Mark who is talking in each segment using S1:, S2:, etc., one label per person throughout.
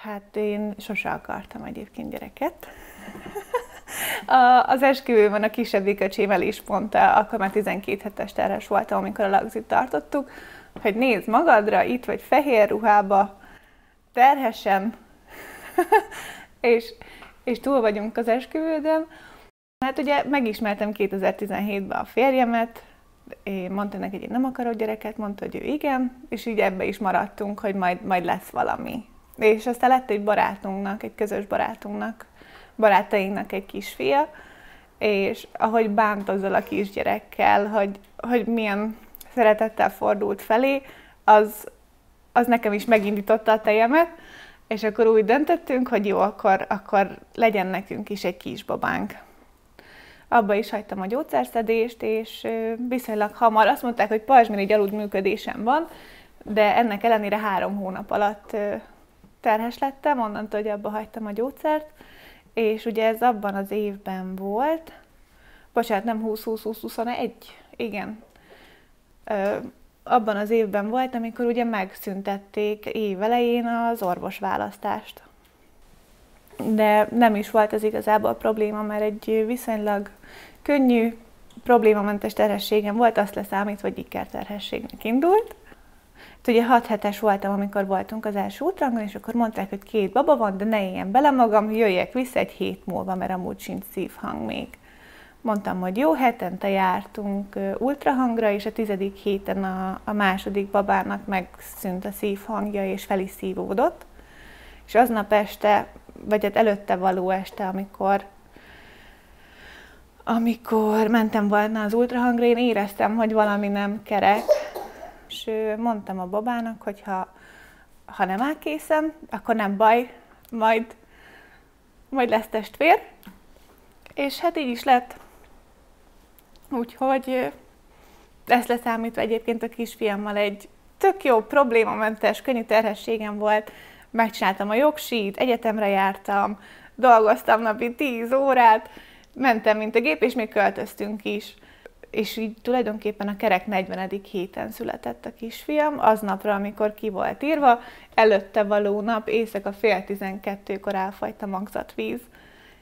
S1: Hát én sose akartam egyébként gyereket. Az esküvőben a kisebbik öcsém el is mondta, akkor már 12 hetes terhes voltam, amikor a lagzit tartottuk, hogy nézd magadra, itt vagy fehér ruhába, terhesen, és túl vagyunk az esküvődön. Hát ugye megismertem 2017-ben a férjemet, én mondtam neki, hogy én nem akarok gyereket, mondta, hogy ő igen, és így ebbe is maradtunk, hogy majd lesz valami. És aztán lett egy barátunknak, egy közös barátainknak egy kisfia, és ahogy bánt azzal a kisgyerekkel, hogy milyen szeretettel fordult felé, az nekem is megindította a tejemet, és akkor úgy döntöttünk, hogy jó, akkor legyen nekünk is egy kisbabánk. Abba is hagytam a gyógyszerszedést, és viszonylag hamar azt mondták, hogy pajzsmirigy alulműködésem van, de ennek ellenére 3 hónap alatt terhes lettem, onnantól, hogy abba hagytam a gyógyszert, és ugye ez abban az évben volt, bocsánat, nem 20-20-20-21, igen. Abban az évben volt, amikor ugye megszüntették év elején az orvosválasztást. De nem is volt ez igazából probléma, mert egy viszonylag könnyű, problémamentes terhességem volt, azt leszámítva, hogy ikerterhességnek indult. Ugye 6 hetes voltam, amikor voltunk az első útrangon, és akkor mondták, hogy 2 baba van, de ne éljen bele magam, jöjjek vissza egy hét múlva, mert amúgy sincs szívhang még. Mondtam, hogy jó, hetente jártunk ultrahangra, és a 10. héten a második babának megszűnt a szívhangja, és fel is szívódott. És aznap este, vagy hát előtte való este, amikor mentem volna az ultrahangra, én éreztem, hogy valami nem kerek, és mondtam a babának, hogy ha nem áll készen, akkor nem baj, majd lesz testvér. És hát így is lett. Úgyhogy ezt leszámítva egyébként a kisfiammal egy tök jó, problémamentes, könnyű terhességem volt. Megcsináltam a jogsit, egyetemre jártam, dolgoztam napi 10 órát, mentem, mint a gép, és még költöztünk is. És így tulajdonképpen a kerek 40. héten született a kisfiam, aznapra, amikor ki volt írva, előtte való nap, éjszaka 11:30-kor elfagyt a magzatvíz,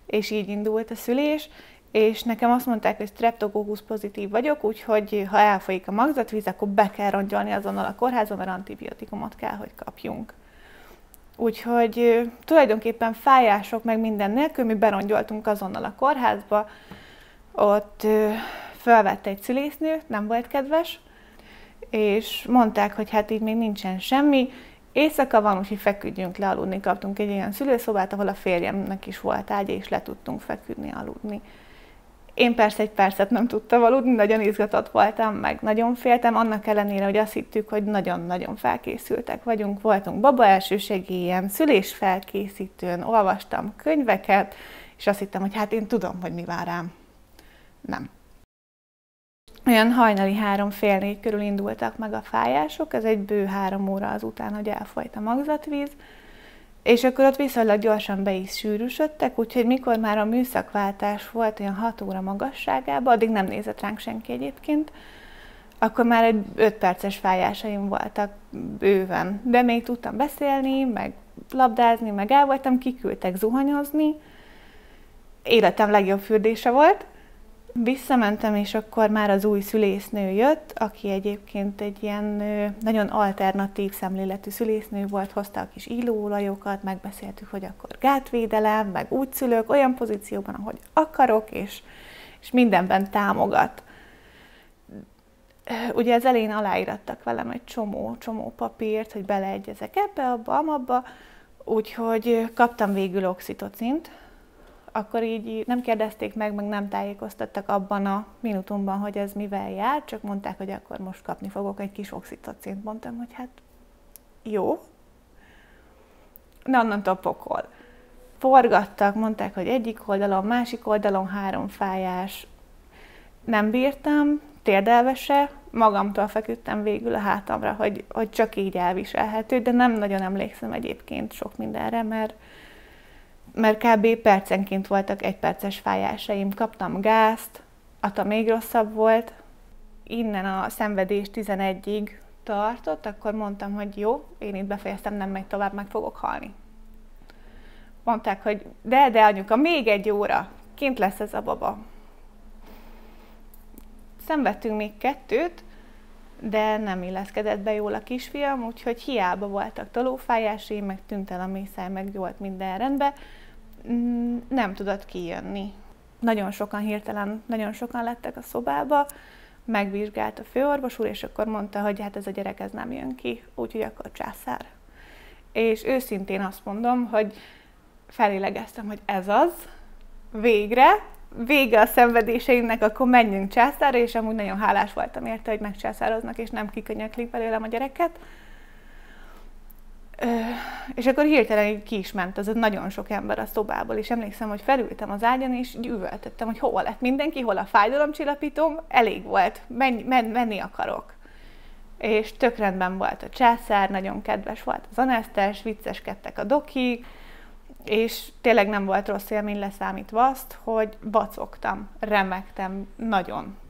S1: és így indult a szülés, és nekem azt mondták, hogy streptokokusz pozitív vagyok, úgyhogy ha elfolyik a magzatvíz, akkor be kell rongyolni azonnal a kórházba, mert antibiotikumot kell, hogy kapjunk. Úgyhogy tulajdonképpen fájások meg minden nélkül, mi berongyoltunk azonnal a kórházba, ott felvette egy szülésznő, nem volt kedves, és mondták, hogy hát így még nincsen semmi, éjszaka van, úgyhogy feküdjünk le aludni. Kaptunk egy olyan szülőszobát, ahol a férjemnek is volt ágya, és le tudtunk feküdni, aludni. Én persze egy percet nem tudtam aludni, nagyon izgatott voltam, meg nagyon féltem, annak ellenére, hogy azt hittük, hogy nagyon-nagyon felkészültek vagyunk. Voltunk baba elsősegélyen, szülésfelkészítőn, olvastam könyveket, és azt hittem, hogy hát én tudom, hogy mi vár rám. Nem. Olyan hajnali 3-4 körül indultak meg a fájások, ez egy bő 3 óra azután, hogy elfolyt a magzatvíz, és akkor ott viszonylag gyorsan be is sűrűsödtek, úgyhogy mikor már a műszakváltás volt olyan 6 óra magasságában, addig nem nézett ránk senki egyébként, akkor már egy 5 perces fájásaim voltak bőven, de még tudtam beszélni, meg labdázni, meg el voltam, kiküldtek zuhanyozni, életem legjobb fürdése volt. Visszamentem, és akkor már az új szülésznő jött, aki egyébként egy ilyen nagyon alternatív szemléletű szülésznő volt, hozta a kis illóolajokat, megbeszéltük, hogy akkor gátvédelem, meg úgy szülök, olyan pozícióban, ahogy akarok, és mindenben támogat. Ugye az elején aláírattak velem egy csomó papírt, hogy beleegyezek ebbe, abba, amabba, úgyhogy kaptam végül oxitocint. Akkor így nem kérdezték meg nem tájékoztattak abban a minutumban, hogy ez mivel jár, csak mondták, hogy akkor most kapni fogok egy kis oxitocint. Mondtam, hogy hát jó. Na, onnantól pokol. Forgattak, mondták, hogy egyik oldalon, másik oldalon 3 fájás. Nem bírtam, térdelve se, magamtól feküdtem végül a hátamra, hogy csak így elviselhető, de nem nagyon emlékszem egyébként sok mindenre, mert kb. Percenként voltak 1 perces fájásaim. Kaptam gázt, attól még rosszabb volt. Innen a szenvedés 11-ig tartott, akkor mondtam, hogy jó, én itt befejeztem, nem megy tovább, meg fogok halni. mondták, hogy de anyuka, még 1 óra, kint lesz ez a baba. Szenvedtünk még 2, de nem illeszkedett be jól a kisfiam, úgyhogy hiába voltak tolófájásai, meg tűnt el a mészáj, meg volt minden rendben, nem tudott kijönni. Nagyon sokan lettek a szobába, megvizsgált a főorvos úr, és akkor mondta, hogy hát ez a gyerek ez nem jön ki, úgyhogy akkor császár. És őszintén azt mondom, hogy felélegeztem, hogy ez az, vége a szenvedéseimnek, akkor menjünk császárra, és amúgy nagyon hálás voltam érte, hogy megcsászároznak, és nem kikönyöklik belőlem a gyereket. És akkor hirtelen így ki is ment az nagyon sok ember a szobából, és emlékszem, hogy felültem az ágyon, és üvöltöttem, hogy hol lett mindenki, hol a fájdalomcsillapítom, elég volt, menni akarok. És tök rendben volt a császár, nagyon kedves volt az anesztes, vicceskedtek a dokik, és tényleg nem volt rossz élmény leszámítva azt, hogy vacogtam, remegtem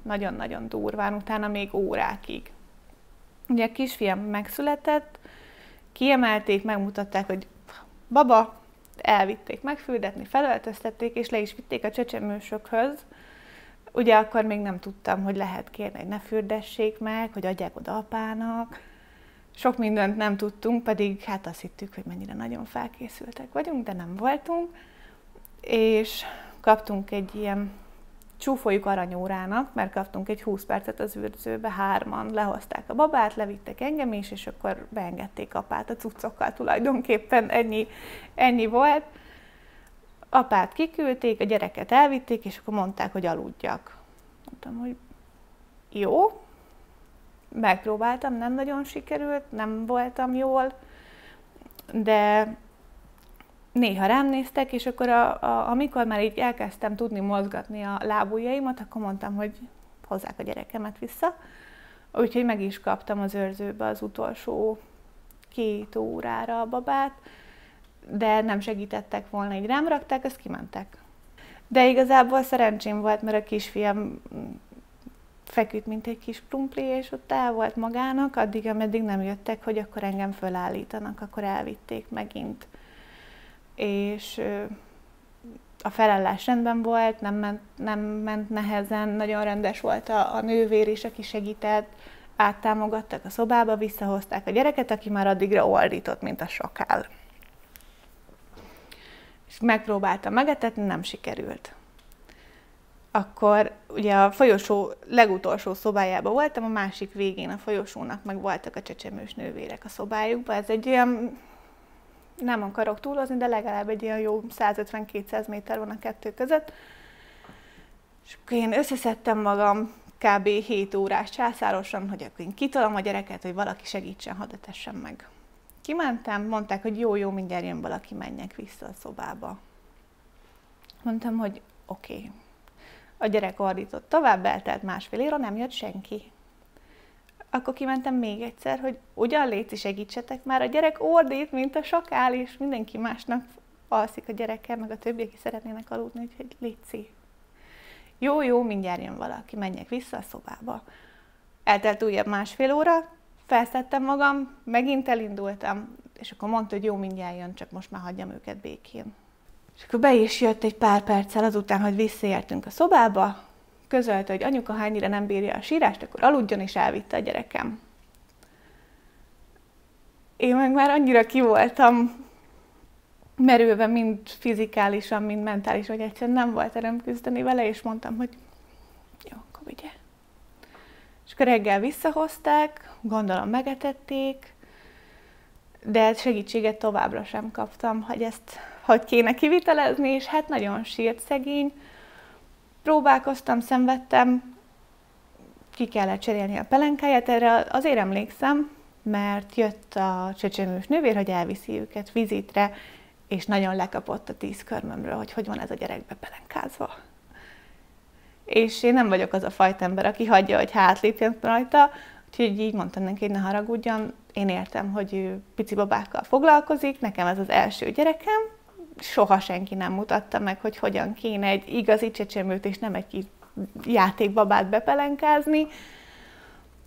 S1: nagyon-nagyon durván, utána még órákig. Ugye a kisfiam megszületett, kiemelték, megmutatták, hogy baba, elvitték megfürdetni, felöltöztették, és le is vitték a csecsemősökhöz. Ugye akkor még nem tudtam, hogy lehet kérni, hogy ne fürdessék meg, hogy adják oda apának. Sok mindent nem tudtunk, pedig hát azt hittük, hogy mennyire nagyon felkészültek vagyunk, de nem voltunk. És kaptunk egy ilyen, csúfoljuk aranyórának, mert kaptunk egy 20 percet az őrzőbe, 3-an lehozták a babát, levittek engem is, és akkor beengedték apát a cuccokkal tulajdonképpen, ennyi volt. Apát kiküldték, a gyereket elvitték, és akkor mondták, hogy aludjak. Mondtam, hogy jó. Megpróbáltam, nem nagyon sikerült, nem voltam jól, de néha rám néztek, és akkor amikor már így elkezdtem tudni mozgatni a lábujjaimat, akkor mondtam, hogy hozzák a gyerekemet vissza. Úgyhogy meg is kaptam az őrzőbe az utolsó 2 órára a babát, de nem segítettek volna, így rám rakták, azt kimentek. De igazából szerencsém volt, mert a kisfiam feküdt, mint egy kis krumpli, és ott el volt magának, addig, ameddig nem jöttek, hogy akkor engem fölállítanak, akkor elvitték megint. És a felállás rendben volt, nem ment nehezen, nagyon rendes volt a nővér is, aki segített, áttámogattak a szobába, visszahozták a gyereket, aki már addigra ordított, mint a sakál. És megpróbáltam megetetni, nem sikerült. Akkor ugye a folyosó legutolsó szobájában voltam, a másik végén a folyosónak meg voltak a csecsemős nővérek a szobájukban. Ez egy olyan, nem akarok túlozni, de legalább egy olyan jó 150-200 méter van a 2 között. És akkor én összeszedtem magam kb. 7 órás császárosan, hogy akkor én kitolom a gyereket, hogy valaki segítsen, hadd etessen meg. Kimentem, mondták, hogy jó, mindjárt jön valaki, menjek vissza a szobába. Mondtam, hogy oké. A gyerek ordított tovább, eltelt 1,5 óra, nem jött senki. Akkor kimentem még egyszer, hogy ugyan léci, segítsetek már, a gyerek ordít, mint a sakál, és mindenki másnak alszik a gyerekkel, meg a többiek is szeretnének aludni, úgyhogy léci. Jó, mindjárt jön valaki, menjek vissza a szobába. Eltelt újabb 1,5 óra, felszedtem magam, megint elindultam, és akkor mondta, hogy jó, mindjárt jön, csak most már hagyjam őket békén. És akkor be is jött egy pár perccel azután, hogy visszaértünk a szobába, közölte, hogy anyuka, ha ennyire nem bírja a sírást, akkor aludjon, és elvitte a gyerekem. Én meg már annyira ki voltam merülve, mind fizikálisan, mind mentálisan, hogy egyszerűen nem volt erőm küzdeni vele, és mondtam, hogy jó, akkor vigye. És akkor reggel visszahozták, gondolom megetették, de segítséget továbbra sem kaptam, hogy ezt hogy kéne kivitelezni, és hát nagyon sírt szegény. Próbálkoztam, szenvedtem, ki kellett cserélni a pelenkáját, erre azért emlékszem, mert jött a csecsemős nővér, hogy elviszi őket vizitre, és nagyon lekapott a 10 körmömről, hogy van ez a gyerek bepelenkázva. És én nem vagyok az a fajta ember, aki hagyja, hogy hátlépjen rajta, úgyhogy így mondtam neki, hogy ne haragudjon. Én értem, hogy ő pici babákkal foglalkozik, nekem ez az első gyerekem, soha senki nem mutatta meg, hogy hogyan kéne egy igazi csecsemőt, és nem egy játékbabát bepelenkázni.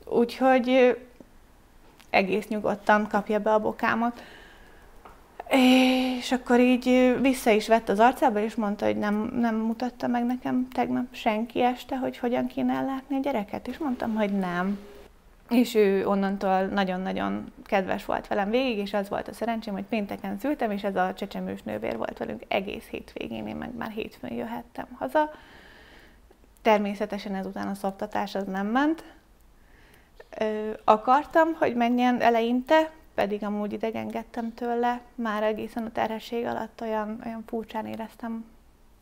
S1: Úgyhogy egész nyugodtan kapja be a bokámat. És akkor így vissza is vett az arcába, és mondta, hogy nem mutatta meg nekem tegnap senki este, hogy hogyan kéne ellátni a gyereket. És mondtam, hogy nem. És ő onnantól nagyon-nagyon kedves volt velem végig, és az volt a szerencsém, hogy pénteken szültem, és ez a csecsemős nővér volt velünk egész hétvégén, én meg már hétfőn jöhettem haza. Természetesen ezután a szoptatás az nem ment. Akartam, hogy menjen eleinte, pedig amúgy idegenkedtem tőle, már egészen a terhesség alatt olyan furcsán éreztem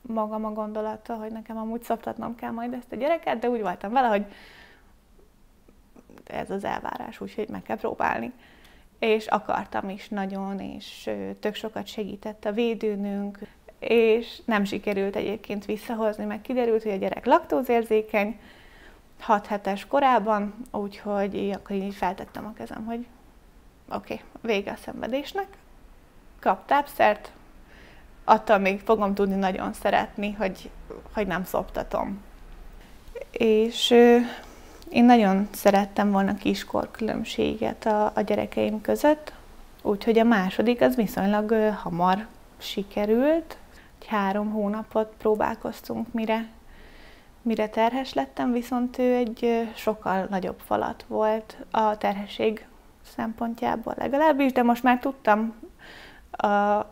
S1: magam a gondolattal, hogy nekem amúgy szoptatnom kell majd ezt a gyereket, de úgy voltam vele, hogy ez az elvárás, úgyhogy meg kell próbálni. És akartam is nagyon, és tök sokat segített a védőnünk, és nem sikerült egyébként visszahozni, meg kiderült, hogy a gyerek laktózérzékeny, 6 hetes korában, úgyhogy akkor így feltettem a kezem, hogy oké, vége a szenvedésnek, kap tápszert, attól még fogom tudni nagyon szeretni, hogy nem szoptatom. És én nagyon szerettem volna kiskorkülönbséget a gyerekeim között, úgyhogy a második az viszonylag hamar sikerült. 3 hónapot próbálkoztunk, mire terhes lettem, viszont ő egy sokkal nagyobb falat volt a terhesség szempontjából legalábbis, de most már tudtam a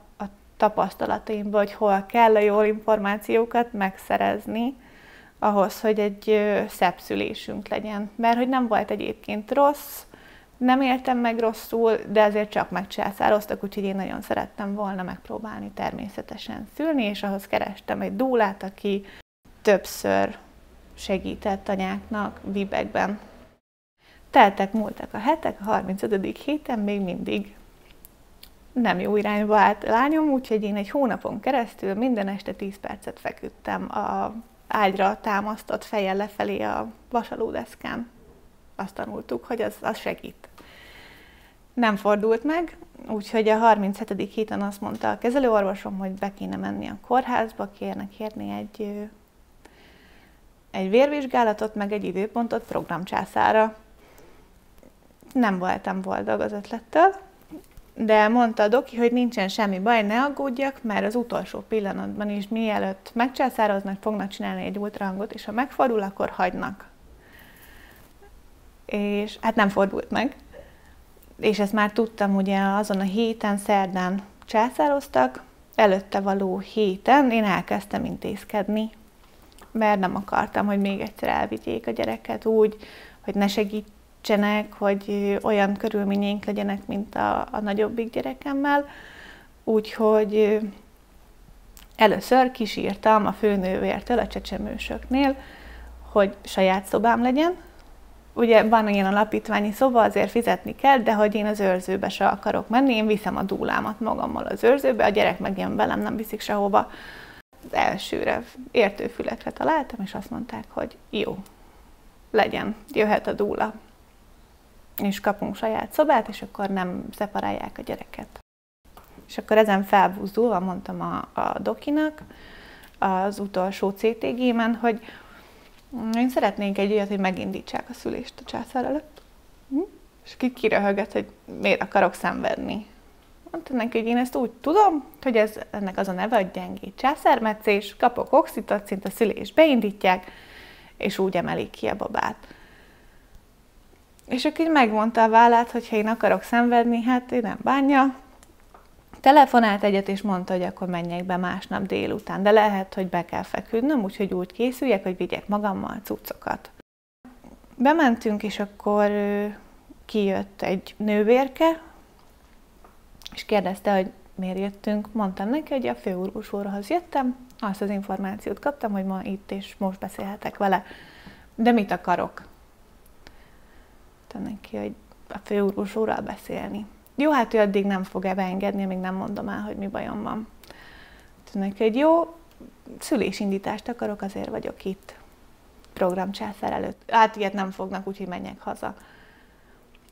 S1: tapasztalataimból, hogy hol kell a jó információkat megszerezni, ahhoz, hogy egy szebb szülésünk legyen. Mert hogy nem volt egyébként rossz, nem éltem meg rosszul, de azért csak megcsászároztak, úgyhogy én nagyon szerettem volna megpróbálni természetesen szülni, és ahhoz kerestem egy dúlát, aki többször segített anyáknak vibekben. Múltak a hetek, a 35. héten még mindig nem jó irányba állt a lányom, úgyhogy én egy hónapon keresztül minden este 10 percet feküdtem a ágyra támasztott fejjel lefelé a vasalódeszkán. Azt tanultuk, hogy az segít. Nem fordult meg, úgyhogy a 37. héten azt mondta a kezelőorvosom, hogy be kéne menni a kórházba, kérni egy vérvizsgálatot, meg egy időpontot programcsászára. Nem voltam boldog az ötlettől, de mondta a doki, hogy nincsen semmi baj, ne aggódjak, mert az utolsó pillanatban is, mielőtt megcsászároznak, fognak csinálni egy ultrahangot, és ha megfordul, akkor hagynak. És hát nem fordult meg. És ezt már tudtam, ugye azon a héten, szerdán császároztak, előtte való héten én elkezdtem intézkedni, mert nem akartam, hogy még egyszer elvigyék a gyereket úgy, hogy ne segítsenek, hogy olyan körülményeink legyenek, mint a nagyobbik gyerekemmel. Úgyhogy először kísírtam a főnővértől, a csecsemősöknél, hogy saját szobám legyen. Ugye van ilyen alapítványi szoba, azért fizetni kell, de hogy én az őrzőbe se akarok menni, én viszem a dúlámat magammal az őrzőbe, a gyerek meg jön velem, nem viszik sehova. Az elsőre értőfülekre találtam, és azt mondták, hogy jó, legyen, jöhet a dúla. És kapunk saját szobát, és akkor nem szeparálják a gyereket. És akkor ezen felbúzdulva mondtam a dokinak az utolsó CTG-men, hogy én szeretnénk egy olyat, hogy megindítsák a szülést a császár előtt. És kiröhögött, hogy miért akarok szenvedni. Mondtam neki, hogy én ezt úgy tudom, hogy ennek az a neve, hogy gyengéd császármetszés, kapok oxitocint, a szülést beindítják, és úgy emelik ki a babát. És akkor így megmondta a vállát, hogy ha én akarok szenvedni, hát ő nem bánja. Telefonált egyet, és mondta, hogy akkor menjek be másnap délután, de lehet, hogy be kell feküdnöm, úgyhogy úgy készüljek, hogy vigyek magammal cuccokat. Bementünk, és akkor kijött egy nővérke, és kérdezte, hogy miért jöttünk. Mondtam neki, hogy a főorvos úrhoz jöttem, azt az információt kaptam, hogy ma itt és most beszélhetek vele. De mit akarok? Mondtam neki, hogy a főorvos úrral beszélni. Jó, hát ő addig nem fog beengedni, amíg nem mondom el, hogy mi bajom van. Mondtam neki, hogy jó, szülésindítást akarok, azért vagyok itt programcsászár előtt. Hát ilyet nem fognak, úgyhogy menjek haza.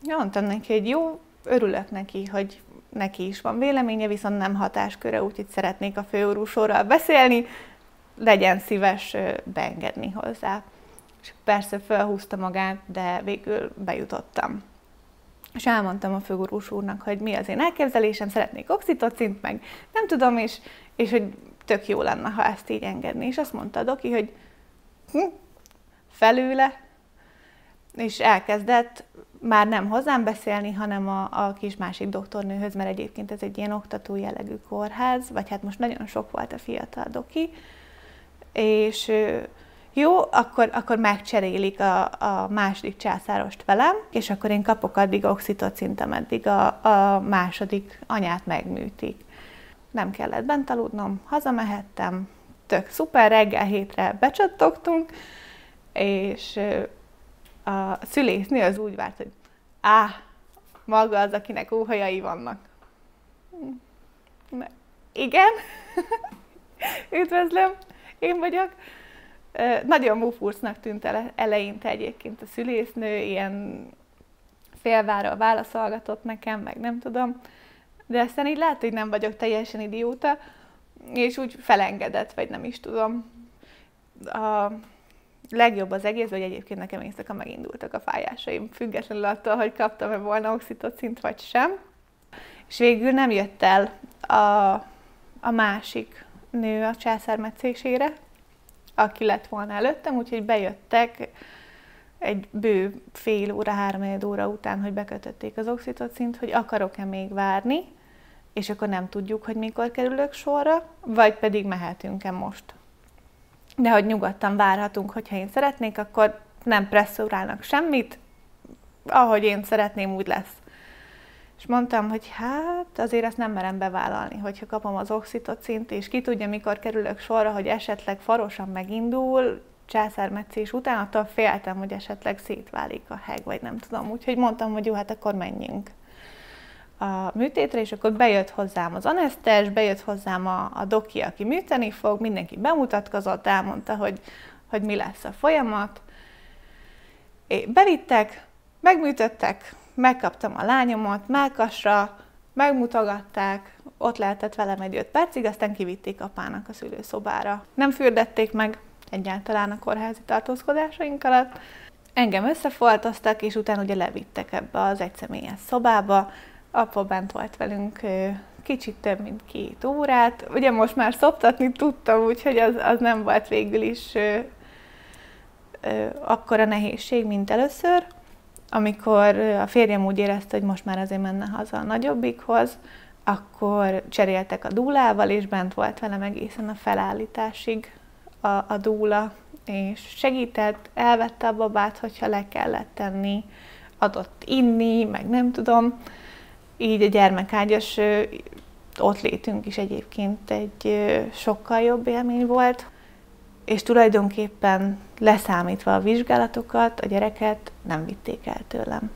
S1: Mondtam neki, hogy jó, örülök neki, hogy neki is van véleménye, viszont nem hatásköre, úgyhogy szeretnék a főorvosról beszélni, legyen szíves beengedni hozzá. És persze felhúzta magát, de végül bejutottam. és elmondtam a főgurús úrnak, hogy mi az én elképzelésem, szeretnék oxitocint, meg nem tudom, és hogy tök jó lenne, ha ezt így engedni. És azt mondta a doki, hogy felőle, és elkezdett már nem hozzám beszélni, hanem a kis másik doktornőhöz, mert egyébként ez egy ilyen oktató jellegű kórház, vagy hát most nagyon sok volt a fiatal doki, és jó, akkor megcserélik a második császárost velem, és akkor én kapok addig oxitocint, ameddig a második anyát megműtik. Nem kellett bent aludnom, hazamehettem, tök szuper, reggel 7-re becsattogtunk, és a szülésznő az úgy várt, hogy maga az, akinek óhajai vannak. Igen, üdvözlöm, én vagyok. Nagyon mufurcnak tűnt eleinte egyébként a szülésznő, ilyen félváról válaszolgatott nekem, meg nem tudom, de aztán így lehet, hogy nem vagyok teljesen idióta, és úgy felengedett, vagy nem is tudom. A legjobb az egész, hogy egyébként nekem éjszaka megindultak a fájásaim, függetlenül attól, hogy kaptam-e volna oxitocint, vagy sem. És végül nem jött el a másik nő a császármetszésére, aki lett volna előttem, úgyhogy bejöttek egy bő fél óra, 3 óra után, hogy bekötötték az oxitocint, hogy akarok-e még várni, és akkor nem tudjuk, hogy mikor kerülök sorra, vagy pedig mehetünk-e most. De hogy nyugodtan várhatunk, hogyha én szeretnék, akkor nem presszorálnak semmit, ahogy én szeretném, úgy lesz. És mondtam, hogy hát azért ezt nem merem bevállalni, hogyha kapom az oxitocint, és ki tudja, mikor kerülök sorra, hogy esetleg farosan megindul, császármetszés után, attól féltem, hogy esetleg szétválik a heg, vagy nem tudom. Úgyhogy mondtam, hogy jó, hát akkor menjünk a műtétre, és akkor bejött hozzám az anesztes, bejött hozzám a doki, aki műteni fog, mindenki bemutatkozott, elmondta, hogy mi lesz a folyamat. Bevittek, megműtöttek, megkaptam a lányomat mellkasra, megmutogatták, ott lehetett velem egy 5 percig, aztán kivitték apának a szülőszobára. Nem fürdették meg egyáltalán a kórházi tartózkodásaink alatt. Engem összefoltoztak, és utána ugye levittek ebbe az egyszemélyes szobába. Apa bent volt velünk kicsit több mint 2 órát. Ugye most már szoptatni tudtam, úgyhogy az nem volt végül is akkora nehézség, mint először. Amikor a férjem úgy érezte, hogy most már azért menne haza a nagyobbikhoz, akkor cseréltek a dúlával, és bent volt velem egészen a felállításig a dúla, és segített, elvette a babát, hogyha le kellett tenni, adott inni, meg nem tudom. Így a gyermekágyas ott létünk is egyébként egy sokkal jobb élmény volt, és tulajdonképpen leszámítva a vizsgálatokat, a gyereket nem vitték el tőlem.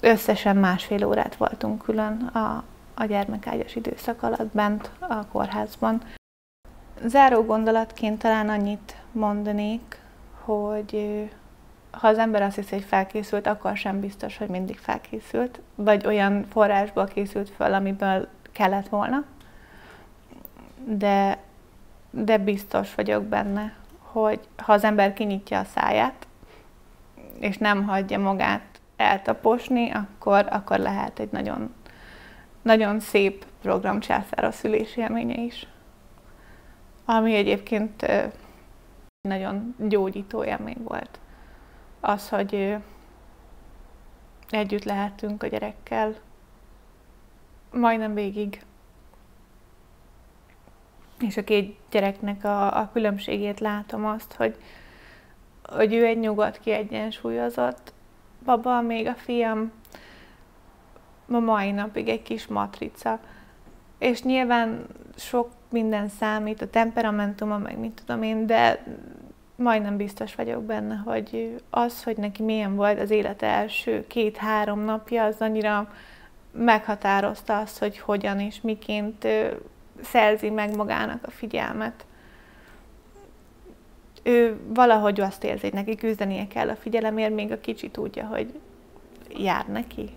S1: Összesen 1,5 órát voltunk külön a gyermekágyas időszak alatt bent a kórházban. Záró gondolatként talán annyit mondanék, hogy ha az ember azt hiszi, hogy felkészült, akkor sem biztos, hogy mindig felkészült, vagy olyan forrásból készült föl, amiből kellett volna. De biztos vagyok benne, hogy ha az ember kinyitja a száját, és nem hagyja magát eltaposni, akkor lehet egy nagyon, nagyon szép programcsászára szülési élménye is. Ami egyébként nagyon gyógyító élmény volt. Az, hogy együtt lehetünk a gyerekkel majdnem végig. És a 2 gyereknek a különbségét látom azt, hogy ő egy nyugodt, kiegyensúlyozott baba, még a fiam a mai napig egy kis matrica. És nyilván sok minden számít, a temperamentuma, meg mit tudom én, de majdnem biztos vagyok benne, hogy az, hogy neki milyen volt az élete első 2-3 napja, az annyira meghatározta azt, hogy hogyan és miként szerzi meg magának a figyelmet. Ő valahogy azt érzi, hogy neki küzdenie kell a figyelemért, még a kicsi tudja, hogy jár neki.